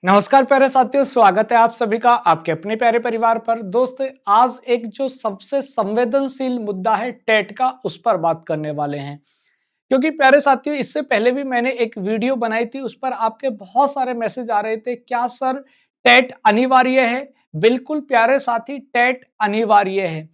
नमस्कार प्यारे साथियों, स्वागत है आप सभी का आपके अपने प्यारे परिवार पर। दोस्त, आज एक जो सबसे संवेदनशील मुद्दा है टेट का, उस पर बात करने वाले हैं। क्योंकि प्यारे साथियों, इससे पहले भी मैंने एक वीडियो बनाई थी, उस पर आपके बहुत सारे मैसेज आ रहे थे, क्या सर टेट अनिवार्य है? बिल्कुल प्यारे साथी, टेट अनिवार्य है।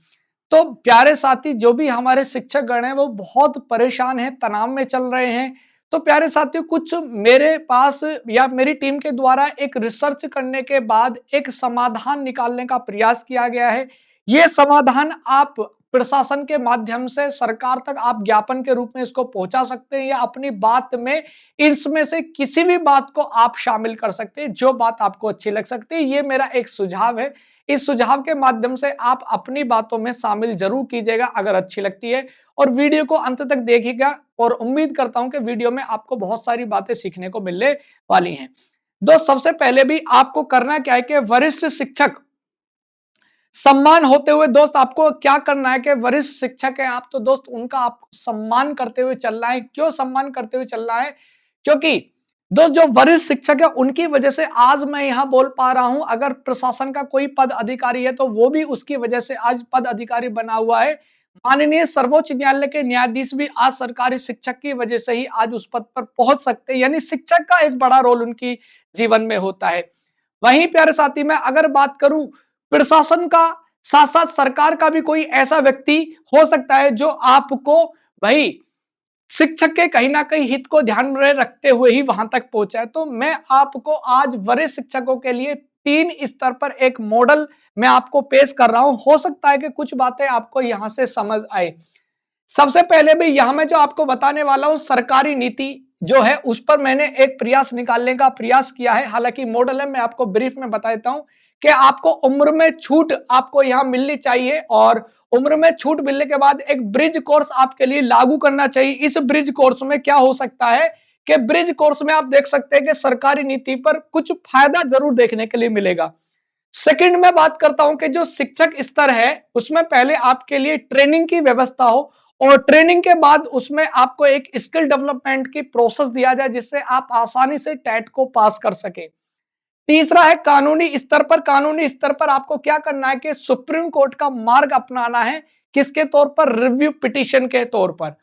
तो प्यारे साथी, जो भी हमारे शिक्षक गण हैं वो बहुत परेशान हैं, तनाव में चल रहे हैं। तो प्यारे साथियों, कुछ मेरे पास या मेरी टीम के द्वारा एक रिसर्च करने के बाद एक समाधान निकालने का प्रयास किया गया है। ये समाधान आप प्रशासन के माध्यम से सरकार तक आप ज्ञापन के रूप में इसको पहुंचा सकते हैं, या अपनी बात में इसमें से किसी भी बात को आप शामिल कर सकते हैं, जो बात आपको अच्छी लग सकती है। ये मेरा एक सुझाव है। इस सुझाव के माध्यम से आप अपनी बातों में शामिल जरूर कीजिएगा अगर अच्छी लगती है, और वीडियो को अंत तक देखिएगा। और उम्मीद करता हूं कि वीडियो में आपको बहुत सारी बातें सीखने को मिलने वाली हैं। दोस्त, सबसे पहले भी आपको करना क्या है कि वरिष्ठ शिक्षक सम्मान होते हुए, दोस्त आपको क्या करना है कि वरिष्ठ शिक्षक है आप, तो दोस्त उनका आपको सम्मान करते हुए चलना है। क्यों सम्मान करते हुए चलना है? क्योंकि दोस्त, जो वरिष्ठ शिक्षक है उनकी वजह से आज मैं यहां बोल पा रहा हूं। अगर प्रशासन का कोई पद अधिकारी है तो वो भी उसकी वजह से आज पद अधिकारी बना हुआ है। माननीय सर्वोच्च न्यायालय के न्यायाधीश भी आज सरकारी शिक्षक की वजह से ही आज उस पद पर पहुंच सकते हैं। यानी शिक्षक का एक बड़ा रोल उनकी जीवन में होता है। वहीं प्यारे साथी, मैं अगर बात करूं प्रशासन का, साथ साथ सरकार का भी कोई ऐसा व्यक्ति हो सकता है जो आपको भाई शिक्षक के कहीं ना कहीं हित को ध्यान में रखते हुए ही वहां तक पहुंचा है। तो मैं आपको आज वरिष्ठ शिक्षकों के लिए 3 स्तर पर एक मॉडल मैं आपको पेश कर रहा हूं। हो सकता है कि कुछ बातें आपको यहां से समझ आए। सबसे पहले भी यहां मैं जो आपको बताने वाला हूं, सरकारी नीति जो है उस पर मैंने एक प्रयास निकालने का प्रयास किया है। हालांकि मॉडल है, मैं आपको ब्रीफ में बता देता हूं कि आपको उम्र में छूट आपको यहां मिलनी चाहिए, और उम्र में छूट मिलने के बाद एक ब्रिज कोर्स आपके लिए लागू करना चाहिए। इस ब्रिज कोर्स में क्या हो सकता है कि ब्रिज कोर्स में आप देख सकते हैं कि सरकारी नीति पर कुछ फायदा जरूर देखने के लिए मिलेगा। सेकंड में बात करता हूं कि जो शिक्षक स्तर है उसमें पहले आपके लिए ट्रेनिंग की व्यवस्था हो, और ट्रेनिंग के बाद उसमें आपको एक स्किल डेवलपमेंट की प्रोसेस दिया जाए जिससे आप आसानी से टेट को पास कर सके। तीसरा है कानूनी स्तर पर आपको क्या करना है कि सुप्रीम कोर्ट का मार्ग अपनाना है। किसके तौर पर? रिव्यू पिटीशन के तौर पर,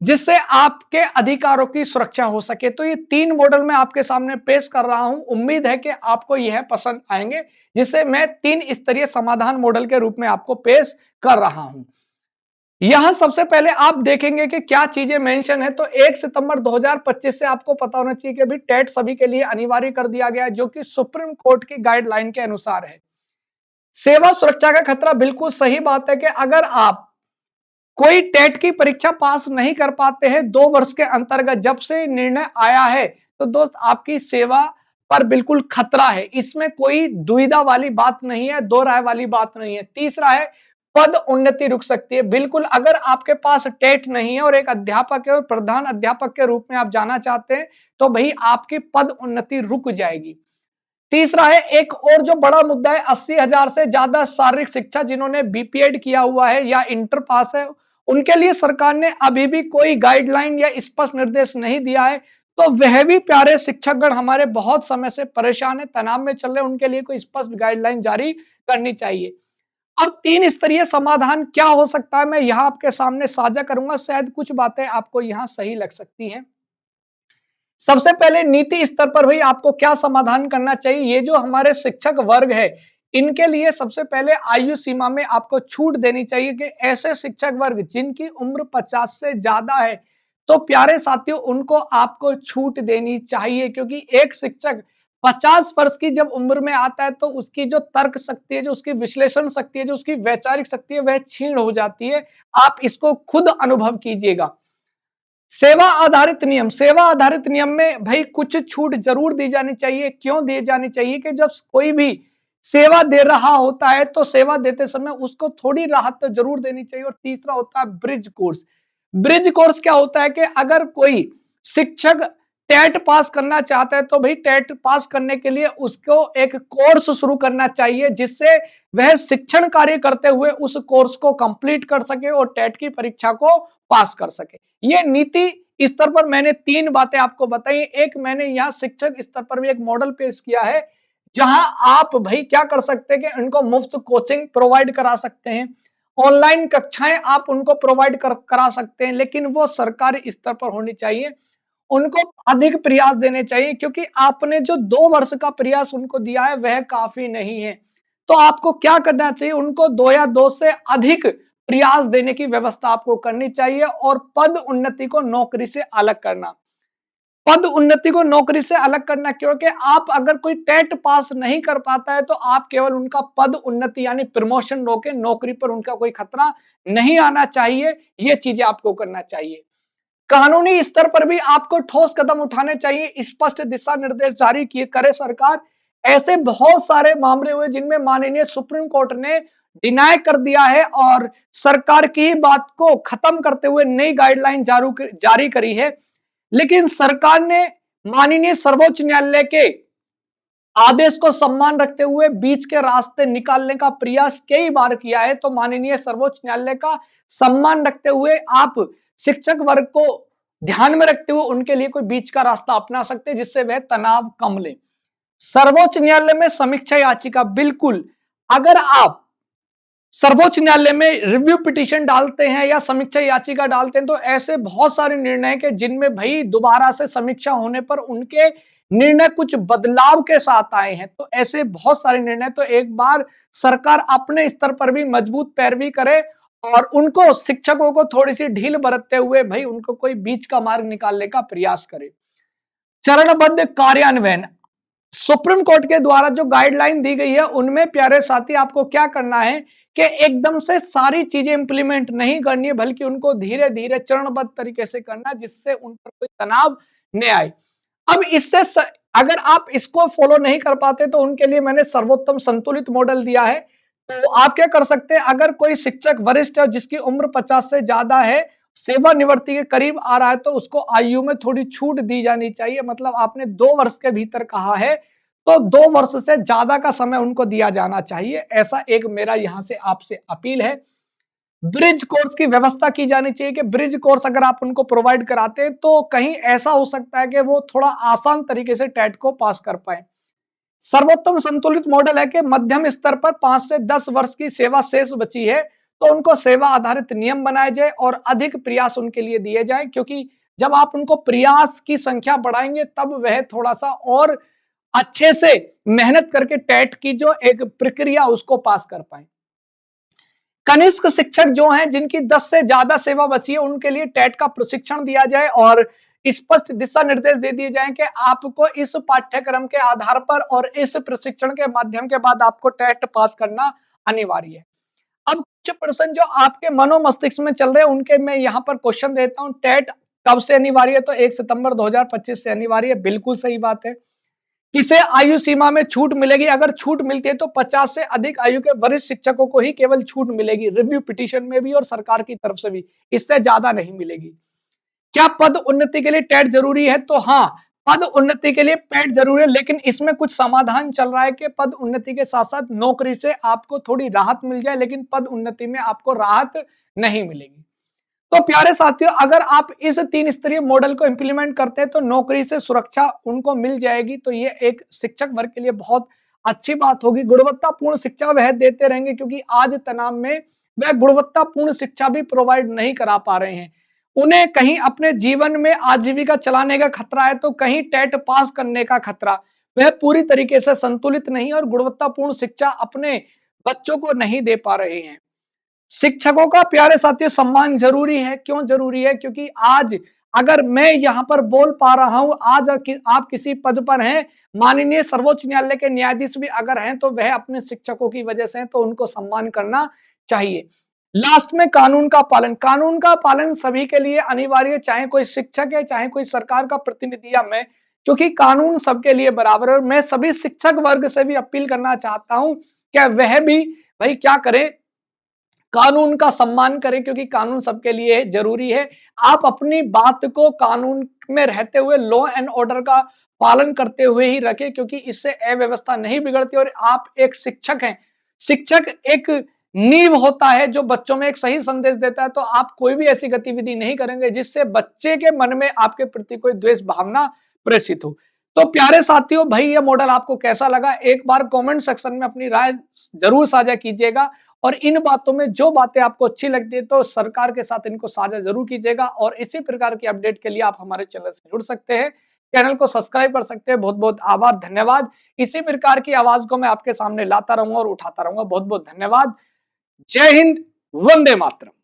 जिससे आपके अधिकारों की सुरक्षा हो सके। तो ये 3 मॉडल मैं आपके सामने पेश कर रहा हूं। उम्मीद है कि आपको यह पसंद आएंगे, जिसे मैं 3 स्तरीय समाधान मॉडल के रूप में आपको पेश कर रहा हूं। यहां सबसे पहले आप देखेंगे कि क्या चीजें मेंशन है। तो 1 सितंबर 2025 से आपको पता होना चाहिए कि अभी टेट सभी के लिए अनिवार्य कर दिया गया है, जो कि सुप्रीम कोर्ट की गाइडलाइन के अनुसार है। सेवा सुरक्षा का खतरा, बिल्कुल सही बात है कि अगर आप कोई टेट की परीक्षा पास नहीं कर पाते हैं 2 वर्ष के अंतर्गत, जब से निर्णय आया है, तो दोस्त आपकी सेवा पर बिल्कुल खतरा है। इसमें कोई दुविधा वाली बात नहीं है, दो राय वाली बात नहीं है। तीसरा है, पद उन्नति रुक सकती है। बिल्कुल, अगर आपके पास टेट नहीं है और एक अध्यापक है और प्रधान अध्यापक के रूप में आप जाना चाहते हैं, तो भाई आपकी पद उन्नति रुक जाएगी। तीसरा है, एक और जो बड़ा मुद्दा है, 80,000 से ज्यादा शारीरिक शिक्षा जिन्होंने बीपीएड किया हुआ है या इंटर पास है, उनके लिए सरकार ने अभी भी कोई गाइडलाइन या स्पष्ट निर्देश नहीं दिया है। तो वह भी प्यारे शिक्षकगण हमारे बहुत समय से परेशान है, तनाव में चल रहे हैं, उनके लिए कोई स्पष्ट गाइडलाइन जारी करनी चाहिए। अब 3 स्तरीय समाधान क्या हो सकता है, मैं यहाँ आपके सामने साझा करूंगा। शायद कुछ बातें आपको यहाँ सही लग सकती हैं। सबसे पहले नीति स्तर पर भी आपको क्या समाधान करना चाहिए। ये जो हमारे शिक्षक वर्ग है, इनके लिए सबसे पहले आयु सीमा में आपको छूट देनी चाहिए कि ऐसे शिक्षक वर्ग जिनकी उम्र 50 से ज्यादा है, तो प्यारे साथियों उनको आपको छूट देनी चाहिए। क्योंकि एक शिक्षक 50 वर्ष की जब उम्र में आता है, तो उसकी जो तर्क शक्ति है, जो उसकी विश्लेषण शक्ति है, जो उसकी वैचारिक शक्ति है, वह क्षीण हो जाती है। आप इसको खुद अनुभव कीजिएगा। सेवा आधारित नियम में भाई कुछ छूट जरूर दी जानी चाहिए। क्यों दी जानी चाहिए? कि जब कोई भी सेवा दे रहा होता है तो सेवा देते समय उसको थोड़ी राहत तो जरूर देनी चाहिए। और तीसरा होता है ब्रिज कोर्स। ब्रिज कोर्स क्या होता है कि अगर कोई शिक्षक टेट पास करना चाहता है, तो भाई टेट पास करने के लिए उसको एक कोर्स शुरू करना चाहिए, जिससे वह शिक्षण कार्य करते हुए उस कोर्स को कंप्लीट कर सके और टेट की परीक्षा को पास कर सके। ये नीति स्तर पर मैंने 3 बातें आपको बताई। एक मैंने यहाँ शिक्षक स्तर पर भी एक मॉडल पेश किया है, जहां आप भाई क्या कर सकते हैं कि उनको मुफ्त कोचिंग प्रोवाइड करा सकते हैं। ऑनलाइन कक्षाएं आप उनको प्रोवाइड करा सकते हैं, लेकिन वो सरकारी स्तर पर होनी चाहिए। उनको अधिक प्रयास देने चाहिए, क्योंकि आपने जो 2 वर्ष का प्रयास उनको दिया है वह काफ़ी नहीं है। तो आपको क्या करना चाहिए, उनको 2 या 2 से अधिक प्रयास देने की व्यवस्था आपको करनी चाहिए और पद उन्नति को नौकरी से अलग करना। पद उन्नति को नौकरी से अलग करना, क्योंकि आप अगर कोई टेट पास नहीं कर पाता है तो आप केवल उनका पद उन्नति यानी प्रमोशन रोके, नौकरी पर उनका कोई खतरा नहीं आना चाहिए। ये चीजें आपको करना चाहिए। कानूनी स्तर पर भी आपको ठोस कदम उठाने चाहिए, स्पष्ट दिशा निर्देश जारी किए करे सरकार। ऐसे बहुत सारे मामले हुए जिनमें माननीय सुप्रीम कोर्ट ने डिनाय कर दिया है और सरकार की बात को खत्म करते हुए नई गाइडलाइन जारी करी है। लेकिन सरकार ने माननीय सर्वोच्च न्यायालय के आदेश को सम्मान रखते हुए बीच के रास्ते निकालने का प्रयास कई बार किया है। तो माननीय सर्वोच्च न्यायालय का सम्मान रखते हुए आप शिक्षक वर्ग को ध्यान में रखते हुए उनके लिए कोई बीच का रास्ता अपना सकते हैं, जिससे वह तनाव कम ले। सर्वोच्च न्यायालय में समीक्षा याचिका, बिल्कुल अगर आप सर्वोच्च न्यायालय में रिव्यू पिटीशन डालते हैं या समीक्षा याचिका डालते हैं, तो ऐसे बहुत सारे निर्णय के जिनमें भाई दोबारा से समीक्षा होने पर उनके निर्णय कुछ बदलाव के साथ आए हैं। तो ऐसे बहुत सारे निर्णय, तो एक बार सरकार अपने स्तर पर भी मजबूत पैरवी करे और उनको शिक्षकों को थोड़ी सी ढील बरतते हुए भाई उनको कोई बीच का मार्ग निकालने का प्रयास करे। चरणबद्ध कार्यान्वयन, सुप्रीम कोर्ट के द्वारा जो गाइडलाइन दी गई है उनमें प्यारे साथी आपको क्या करना है कि एकदम से सारी चीजें इंप्लीमेंट नहीं करनी है, बल्कि उनको धीरे धीरे चरणबद्ध तरीके से करना, जिससे उन पर कोई तनाव न आए। अब अगर आप इसको फॉलो नहीं कर पाते तो उनके लिए मैंने सर्वोत्तम संतुलित मॉडल दिया है। तो आप क्या कर सकते हैं, अगर कोई शिक्षक वरिष्ठ है जिसकी उम्र 50 से ज्यादा है, सेवानिवृत्ति के करीब आ रहा है, तो उसको आयु में थोड़ी छूट दी जानी चाहिए। मतलब आपने 2 वर्ष के भीतर कहा है, तो 2 वर्ष से ज्यादा का समय उनको दिया जाना चाहिए। ऐसा एक मेरा यहां से आपसे अपील है। ब्रिज कोर्स की व्यवस्था की जानी चाहिए कि ब्रिज कोर्स अगर आप उनको प्रोवाइड कराते हैं तो कहीं ऐसा हो सकता है कि वो थोड़ा आसान तरीके से टेट को पास कर पाए। सर्वोत्तम संतुलित मॉडल है कि मध्यम स्तर पर 5 से 10 वर्ष की सेवा शेष बची है, तो उनको सेवा आधारित नियम बनाए जाए और अधिक प्रयास उनके लिए दिए जाए, क्योंकि जब आप उनको प्रयास की संख्या बढ़ाएंगे तब वह थोड़ा सा और अच्छे से मेहनत करके टेट की जो एक प्रक्रिया उसको पास कर पाए। कनिष्ठ शिक्षक जो हैं जिनकी 10 से ज्यादा सेवा बची है, उनके लिए टेट का प्रशिक्षण दिया जाए और स्पष्ट दिशा निर्देश दे दिए जाएं कि आपको इस पाठ्यक्रम के आधार पर और इस प्रशिक्षण के माध्यम के बाद आपको टेट पास करना अनिवार्य है। अब कुछ प्रश्न जो आपके मनो मस्तिष्क में चल रहे हैं उनके मैं यहाँ पर क्वेश्चन देता हूँ। टेट कब से अनिवार्य है? तो 1 सितंबर 2025 से अनिवार्य है। बिल्कुल सही बात है। किसे आयु सीमा में छूट मिलेगी? अगर छूट मिलती है तो 50 से अधिक आयु के वरिष्ठ शिक्षकों को ही केवल छूट मिलेगी, रिव्यू पिटीशन में भी और सरकार की तरफ से भी, इससे ज्यादा नहीं मिलेगी। क्या पद उन्नति के लिए टेट जरूरी है? तो हाँ, पद उन्नति के लिए टेट जरूरी है, लेकिन इसमें कुछ समाधान चल रहा है कि पद उन्नति के साथ साथ नौकरी से आपको थोड़ी राहत मिल जाए, लेकिन पद उन्नति में आपको राहत नहीं मिलेगी। तो प्यारे साथियों, अगर आप इस 3 स्तरीय मॉडल को इंप्लीमेंट करते हैं तो नौकरी से सुरक्षा उनको मिल जाएगी। तो ये एक शिक्षक वर्ग के लिए बहुत अच्छी बात होगी। गुणवत्तापूर्ण शिक्षा वह देते रहेंगे, क्योंकि आज तनाव में वह गुणवत्तापूर्ण शिक्षा भी प्रोवाइड नहीं करा पा रहे हैं। उन्हें कहीं अपने जीवन में आजीविका चलाने का खतरा है, तो कहीं टेट पास करने का खतरा। वह पूरी तरीके से संतुलित नहीं और गुणवत्तापूर्ण शिक्षा अपने बच्चों को नहीं दे पा रहे हैं। शिक्षकों का प्यारे साथियों सम्मान जरूरी है। क्यों जरूरी है? क्योंकि आज अगर मैं यहाँ पर बोल पा रहा हूं, आज आप किसी पद पर हैं, माननीय सर्वोच्च न्यायालय के न्यायाधीश भी अगर हैं, तो वह अपने शिक्षकों की वजह से हैं, तो उनको सम्मान करना चाहिए। लास्ट में कानून का पालन, कानून का पालन सभी के लिए अनिवार्य है, चाहे कोई शिक्षक है, चाहे कोई सरकार का प्रतिनिधि या मैं, क्योंकि कानून सबके लिए बराबर है। और मैं सभी शिक्षक वर्ग से भी अपील करना चाहता हूं कि वह भी भाई क्या करें, कानून का सम्मान करें, क्योंकि कानून सबके लिए जरूरी है। आप अपनी बात को कानून में रहते हुए लॉ एंड ऑर्डर का पालन करते हुए ही रखें, क्योंकि इससे अव्यवस्था नहीं बिगड़ती और आप एक शिक्षक हैं। शिक्षक एक नींव होता है जो बच्चों में एक सही संदेश देता है, तो आप कोई भी ऐसी गतिविधि नहीं करेंगे जिससे बच्चे के मन में आपके प्रति कोई द्वेष भावना प्रेषित हो। तो प्यारे साथियों, भाई ये मॉडल आपको कैसा लगा? एक बार कमेंट सेक्शन में अपनी राय जरूर साझा कीजिएगा और इन बातों में जो बातें आपको अच्छी लगती है तो सरकार के साथ इनको साझा जरूर कीजिएगा और इसी प्रकार की अपडेट के लिए आप हमारे चैनल से जुड़ सकते हैं, चैनल को सब्सक्राइब कर सकते हैं। बहुत बहुत आभार, धन्यवाद। इसी प्रकार की आवाज को मैं आपके सामने लाता रहूंगा और उठाता रहूंगा। बहुत बहुत धन्यवाद। जय हिंद, वंदे मातरम।